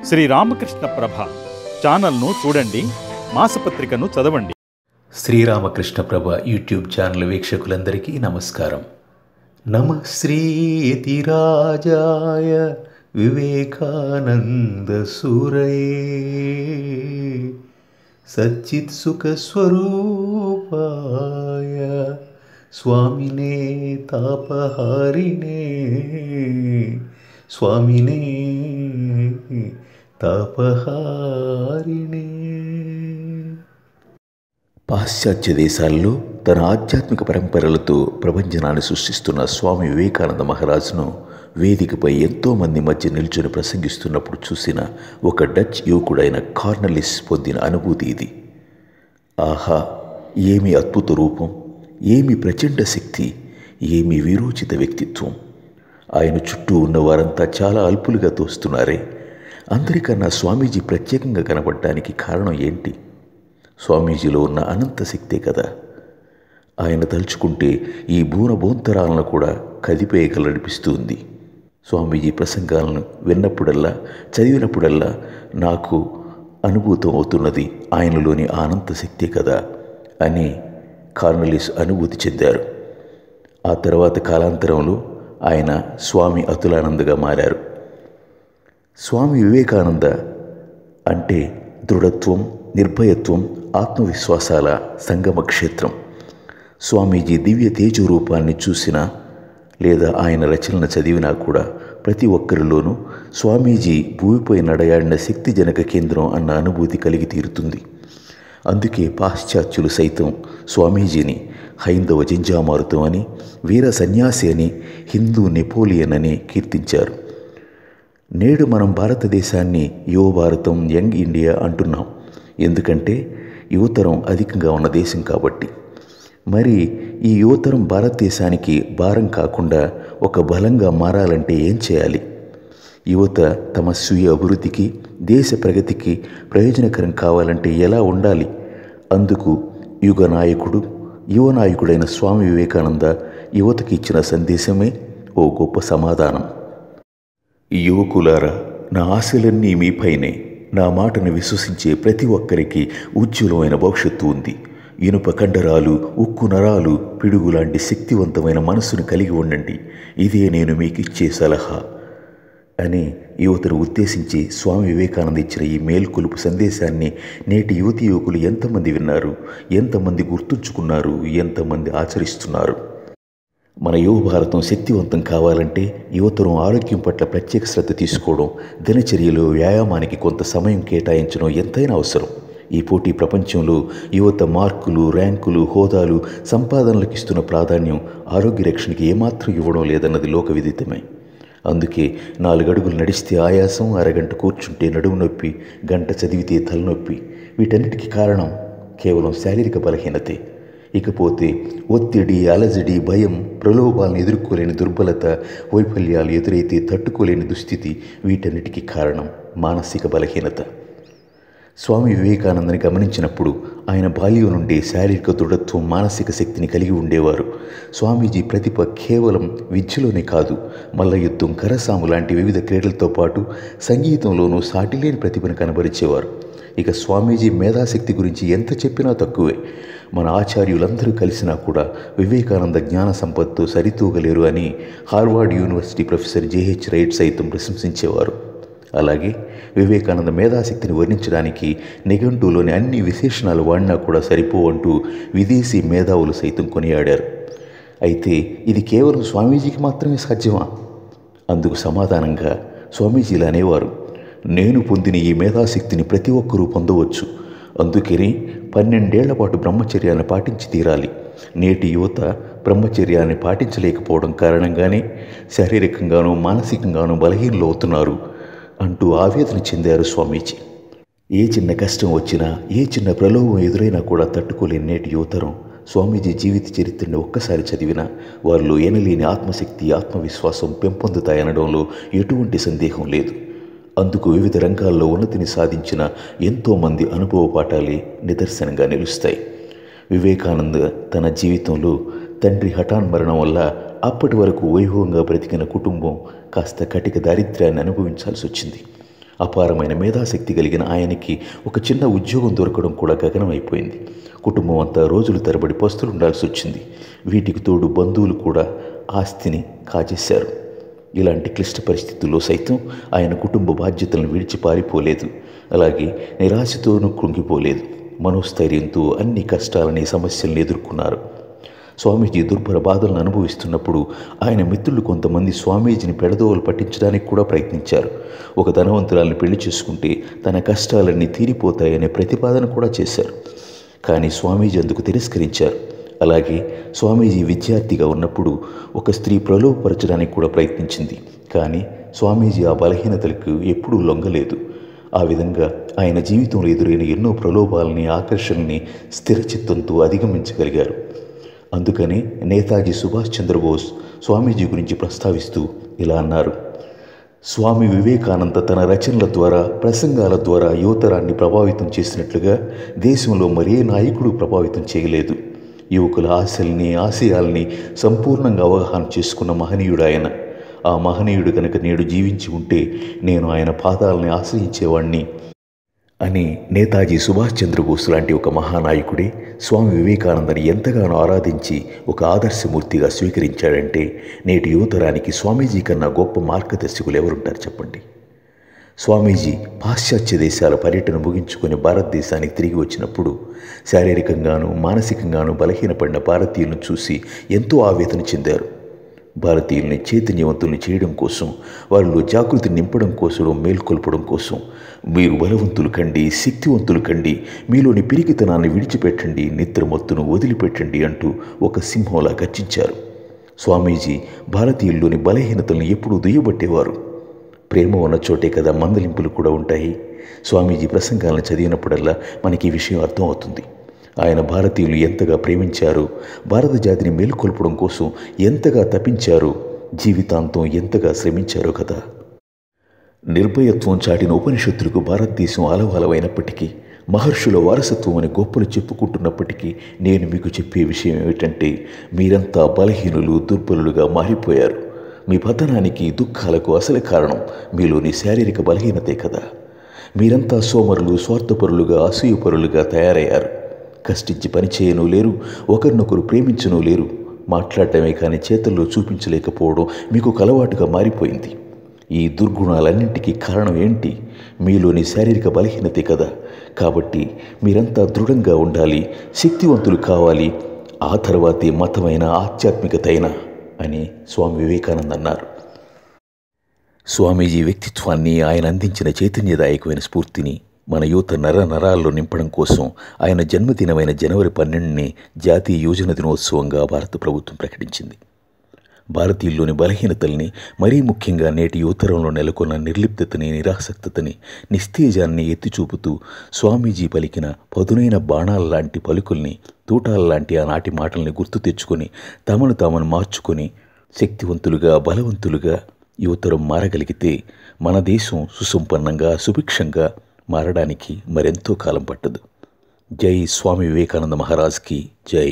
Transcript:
శ్రీ రామకృష్ణ ప్రభ ఛానల్ను చూడండి, మాసపత్రికను చదవండి. శ్రీరామకృష్ణ ప్రభ యూట్యూబ్ ఛానల్ వీక్షకులందరికీ నమస్కారం. నమ శ్రీయతిరాజాయ వివేకానంద సూరయే సచ్చిత్ సుఖ స్వరూపాయ స్వామినే తాపహారిణే స్వామినే తాపహారిణే. పాశ్చాత్య దేశాల్లో తన ఆధ్యాత్మిక పరంపరలతో ప్రపంచనాన్ని సృష్టిస్తున్న స్వామి వివేకానంద మహారాజును వేదికపై ఎంతోమంది మధ్య నిల్చొని ప్రసంగిస్తున్నప్పుడు చూసిన ఒక డచ్ యువకుడైన కార్నలిస్ పొందిన అనుభూతి ఇది. ఆహా, ఏమి అద్భుత రూపం, ఏమి ప్రచండ శక్తి, ఏమి వీరోచిత వ్యక్తిత్వం! ఆయన చుట్టూ ఉన్న వారంతా చాలా అల్పులుగా తోస్తున్నారే. అందరికన్నా స్వామీజీ ప్రత్యేకంగా కనబడడానికి కారణం ఏంటి? స్వామీజీలో ఉన్న అనంత శక్తే కదా. ఆయన తలుచుకుంటే ఈ బోంతరాలను కూడా కదిపేయగలనిపిస్తుంది. స్వామీజీ ప్రసంగాలను విన్నప్పుడల్లా, చదివినప్పుడల్లా నాకు అనుభూతం అవుతున్నది ఆయనలోని అనంత శక్తే కదా అని కార్నలిస్ అనుభూతి చెందారు. ఆ తర్వాత కాలాంతరంలో ఆయన స్వామి అతులానందగా మారారు. స్వామి వివేకానంద అంటే దృఢత్వం, నిర్భయత్వం, ఆత్మవిశ్వాసాల సంగమ క్షేత్రం. స్వామీజీ దివ్య తేజో రూపాన్ని చూసినా లేదా ఆయన రచనలను చదివినా కూడా ప్రతి ఒక్కరిలోనూ స్వామీజీ భూమిపై నడయాడిన శక్తిజనక కేంద్రం అన్న అనుభూతి కలిగి తీరుతుంది. అందుకే పాశ్చాత్యులు సైతం స్వామీజీని హైందవ జింజామారుతం అని, వీర సన్యాసి అని, హిందూ నెపోలియన్ అని కీర్తించారు. నేడు మనం భారతదేశాన్ని యువ భారతం, యంగ్ ఇండియా అంటున్నాం. ఎందుకంటే యువతరం అధికంగా ఉన్న దేశం కాబట్టి. మరి ఈ యువతరం భారతదేశానికి భారం కాకుండా ఒక బలంగా మారాలంటే ఏం చేయాలి? యువత తమ స్వీయ అభివృద్ధికి, దేశ ప్రగతికి ప్రయోజనకరం కావాలంటే ఎలా ఉండాలి? అందుకు యువ నాయకుడైన స్వామి వివేకానంద యువతకి ఇచ్చిన సందేశమే ఓ గొప్ప సమాధానం. యువకులారా, నా ఆశలన్నీ మీపైనే. నా మాటను విశ్వసించే ప్రతి ఒక్కరికి ఉజ్వలమైన భవిష్యత్తు ఉంది. ఇనుప కండరాలు, ఉక్కు నరాలు, పిడుగు లాంటి శక్తివంతమైన మనస్సును కలిగి ఉండండి. ఇదే నేను మీకు ఇచ్చే సలహా అని యువతను ఉద్దేశించి స్వామి వివేకానంద ఇచ్చిన ఈ మేల్కొలుపు సందేశాన్ని నేటి యువతీ యువకులు ఎంతమంది విన్నారు, ఎంతమంది గుర్తుంచుకున్నారు, ఎంతమంది ఆచరిస్తున్నారు? మన యువ భారతం శక్తివంతం కావాలంటే యువతరం ఆరోగ్యం పట్ల ప్రత్యేక శ్రద్ధ తీసుకోవడం, దినచర్యలో వ్యాయామానికి కొంత సమయం కేటాయించడం ఎంతైనా అవసరం. ఈ పోటీ ప్రపంచంలో యువత మార్కులు, ర్యాంకులు, హోదాలు, సంపాదనలకు ఇస్తున్న ప్రాధాన్యం ఆరోగ్య రక్షణకి ఏమాత్రం ఇవ్వడం లేదన్నది లోక విదితమే. అందుకే 4 అడుగులు నడిస్తే ఆయాసం, అరగంట కూర్చుంటే నడుము నొప్పి, గంట చదివితే తలనొప్పి. వీటన్నిటికీ కారణం కేవలం శారీరక బలహీనతే. ఇకపోతే ఒత్తిడి, అలజడి, భయం, ప్రలోభాలను ఎదుర్కోలేని దుర్బలత, వైఫల్యాలు ఎదురైతే తట్టుకోలేని దుస్థితి, వీటన్నిటికీ కారణం మానసిక బలహీనత. స్వామి వివేకానందని గమనించినప్పుడు ఆయన బాల్యం నుండి శారీరక దృఢత్వం, మానసిక శక్తిని కలిగి ఉండేవారు. స్వామీజీ ప్రతిభ కేవలం విద్యలోనే కాదు, మల్ల యుద్ధం, కరసాము లాంటి వివిధ క్రీడలతో పాటు సంగీతంలోనూ సాటిలేని ప్రతిభను కనబరిచేవారు. ఇక స్వామీజీ మేధాశక్తి గురించి ఎంత చెప్పినా తక్కువే. మన ఆచార్యులందరూ కలిసినా కూడా వివేకానంద జ్ఞాన సంపత్తో సరితూగలేరు అని Harvard university professor JH right సైతం ప్రశంసించేవారు. అలాగే వివేకానంద మేధాశక్తిని వర్ణించడానికి నిఘంటువులోని అన్ని విశేషణాలు వాడినా కూడా సరిపోవంటూ విదేశీ మేధావులు సైతం కొనియాడారు. అయితే ఇది కేవలం స్వామీజీకి మాత్రమే సాధ్యమా? అందుకు సమాధానంగా స్వామీజీలు అనేవారు, నేను పొందిన ఈ మేధాశక్తిని ప్రతి ఒక్కరూ పొందవచ్చు. అందుకని 12 ఏళ్ల పాటు బ్రహ్మచర్యాన్ని పాటించి తీరాలి. నేటి యువత బ్రహ్మచర్యాన్ని పాటించలేకపోవడం కారణంగానే శారీరకంగానూ మానసికంగానూ బలహీనలు అవుతున్నారు అంటూ ఆవేదన చెందారు స్వామీజీ. ఏ చిన్న కష్టం వచ్చినా, ఏ చిన్న ప్రలోభం ఎదురైనా కూడా తట్టుకోలేని నేటి యువతరం స్వామీజీ జీవిత చరిత్రను ఒక్కసారి చదివినా వారిలో ఎనలేని ఆత్మశక్తి, ఆత్మవిశ్వాసం పెంపొందుతాయనడంలో ఎటువంటి సందేహం లేదు. అందుకు వివిధ రంగాల్లో ఉన్నతిని సాధించిన ఎంతోమంది అనుభవ పాఠాలే నిదర్శనంగా నిలుస్తాయి. వివేకానంద తన జీవితంలో తండ్రి హఠాన్మరణం వల్ల అప్పటి వరకు వైభవంగా బ్రతికిన కుటుంబం కాస్త కటిక దారిద్ర్యాన్ని అనుభవించాల్సి వచ్చింది. అపారమైన మేధాశక్తి కలిగిన ఆయనకి ఒక చిన్న ఉద్యోగం దొరకడం కూడా గగనం అయిపోయింది. కుటుంబం అంతా రోజులు తరబడి పస్తులుండాల్సి వచ్చింది. వీటికి తోడు బంధువులు కూడా ఆస్తిని కాజేశారు. ఇలాంటి క్లిష్ట పరిస్థితుల్లో సైతం ఆయన కుటుంబ బాధ్యతలను విడిచి పారిపోలేదు. అలాగే నిరాశతోనూ కృంగిపోలేదు. మనోస్థైర్యంతో అన్ని కష్టాలని సమస్యలను ఎదుర్కొన్నారు. స్వామీజీ దుర్భర బాధలను అనుభవిస్తున్నప్పుడు ఆయన మిత్రులు కొంతమంది స్వామీజీని పెడదోవలు పట్టించడానికి కూడా ప్రయత్నించారు. ఒక ధనవంతురాలను పెళ్లి చేసుకుంటే తన కష్టాలన్నీ తీరిపోతాయనే ప్రతిపాదన కూడా చేశారు. కానీ స్వామీజీ అందుకు తిరస్కరించారు. అలాగే స్వామీజీ విద్యార్థిగా ఉన్నప్పుడు ఒక స్త్రీ ప్రలోభపరచడానికి కూడా ప్రయత్నించింది. కానీ స్వామీజీ ఆ బలహీనతలకు ఎప్పుడూ లొంగలేదు. ఆ విధంగా ఆయన జీవితంలో ఎదురైన ఎన్నో ప్రలోభాలని, ఆకర్షణల్ని స్థిరచిత్తంతో అధిగమించగలిగారు. అందుకని నేతాజీ సుభాష్ చంద్రబోస్ స్వామీజీ గురించి ప్రస్తావిస్తూ ఇలా అన్నారు: స్వామి వివేకానంద తన రచనల ద్వారా, ప్రసంగాల ద్వారా యువతరాన్ని ప్రభావితం చేసినట్లుగా దేశంలో మరే నాయకుడు ప్రభావితం చేయలేదు. యువకుల ఆశల్ని, ఆశయాల్ని సంపూర్ణంగా అవగాహన చేసుకున్న మహనీయుడు ఆయన. ఆ మహనీయుడు కనుక నేడు జీవించి ఉంటే నేను ఆయన పాదాలని ఆశ్రయించేవాణ్ణి అని నేతాజీ సుభాష్ చంద్రబోస్ లాంటి ఒక మహానాయకుడే స్వామి వివేకానందని ఎంతగానో ఆరాధించి ఒక ఆదర్శమూర్తిగా స్వీకరించాడంటే నేటి యువతరానికి స్వామీజీ కన్నా గొప్ప మార్గదర్శకులు ఎవరుంటారు చెప్పండి. స్వామీజీ పాశ్చాత్య దేశాల పర్యటన ముగించుకొని భారతదేశానికి తిరిగి వచ్చినప్పుడు శారీరకంగానూ మానసికంగానూ బలహీనపడిన భారతీయులను చూసి ఎంతో ఆవేదన చెందారు. భారతీయుల్ని చైతన్యవంతుల్ని చేయడం కోసం, వాళ్ళలో జాగృతి నింపడం కోసం, మేల్కొల్పడం కోసం మీరు బలవంతులు కండి, శక్తివంతులు కండి, మీలోని పిరికితనాన్ని విడిచిపెట్టండి, నిద్రమత్తును వదిలిపెట్టండి అంటూ ఒక సింహంలా గర్జించారు. స్వామీజీ భారతీయుల్లోని బలహీనతలను ఎప్పుడూ దుయ్యబట్టేవారు. ప్రేమ ఉన్న చోటే కదా మందలింపులు కూడా ఉంటాయి. స్వామీజీ ప్రసంగాలను చదివినప్పుడల్లా మనకి ఈ విషయం అర్థం అవుతుంది. ఆయన భారతీయులు ఎంతగా ప్రేమించారో, భారత జాతిని మేలుకొల్పడం కోసం ఎంతగా తపించారో, జీవితాంతం ఎంతగా శ్రమించారో కదా. నిర్భయత్వం చాటిన ఉపనిషత్తులకు భారతదేశం అలవలవైనప్పటికీ, మహర్షుల వారసత్వం అని గొప్పలు చెప్పుకుంటున్నప్పటికీ నేను మీకు చెప్పే విషయం ఏమిటంటే మీరంతా బలహీనులు, దుర్బలులుగా మారిపోయారు. మీ పతనానికి, దుఃఖాలకు అసలు కారణం మీలోని శారీరక బలహీనతే కదా. మీరంతా సోమరులు, స్వార్థపరులుగా, అసూయపరులుగా తయారయ్యారు. కష్టించి పని చేయనూ లేరు, ఒకరినొకరు ప్రేమించనూ లేరు. మాట్లాడటమే కానీ చేతల్లో చూపించలేకపోవడం మీకు అలవాటుగా మారిపోయింది. ఈ దుర్గుణాలన్నింటికీ కారణం ఏంటి? మీలోని శారీరక బలహీనతే కదా. కాబట్టి మీరంతా దృఢంగా ఉండాలి, శక్తివంతులు కావాలి. ఆ తర్వాతే మతమైన, ఆధ్యాత్మికత అయినా అని స్వామి వివేకానంద అన్నారు. స్వామీజీ వ్యక్తిత్వాన్ని, ఆయన అందించిన చైతన్యదాయకమైన స్ఫూర్తిని మన యువత నరాల్లో నింపడం కోసం ఆయన జన్మదినమైన జనవరి 12ని జాతీయ యువజన దినోత్సవంగా భారత ప్రభుత్వం ప్రకటించింది. భారతీయుల్లోని బలహీనతల్ని, మరీ ముఖ్యంగా నేటి యువతరంలో నెలకొన్న నిర్లిప్తతని, నిరాసక్తతని, నిస్తేజాన్ని ఎత్తిచూపుతూ స్వామీజీ పలికిన పదునైన బాణాల్లాంటి పలుకుల్ని, తూటాల్లాంటి ఆనాటి మాటల్ని గుర్తు తెచ్చుకొని తమను తామను మార్చుకొని శక్తివంతులుగా, బలవంతులుగా యువతరం మారగలిగితే మన దేశం సుసంపన్నంగా, సుభిక్షంగా మారడానికి మరెంతో కాలం పట్టదు. జై స్వామి వివేకానంద మహారాజ్కి జై.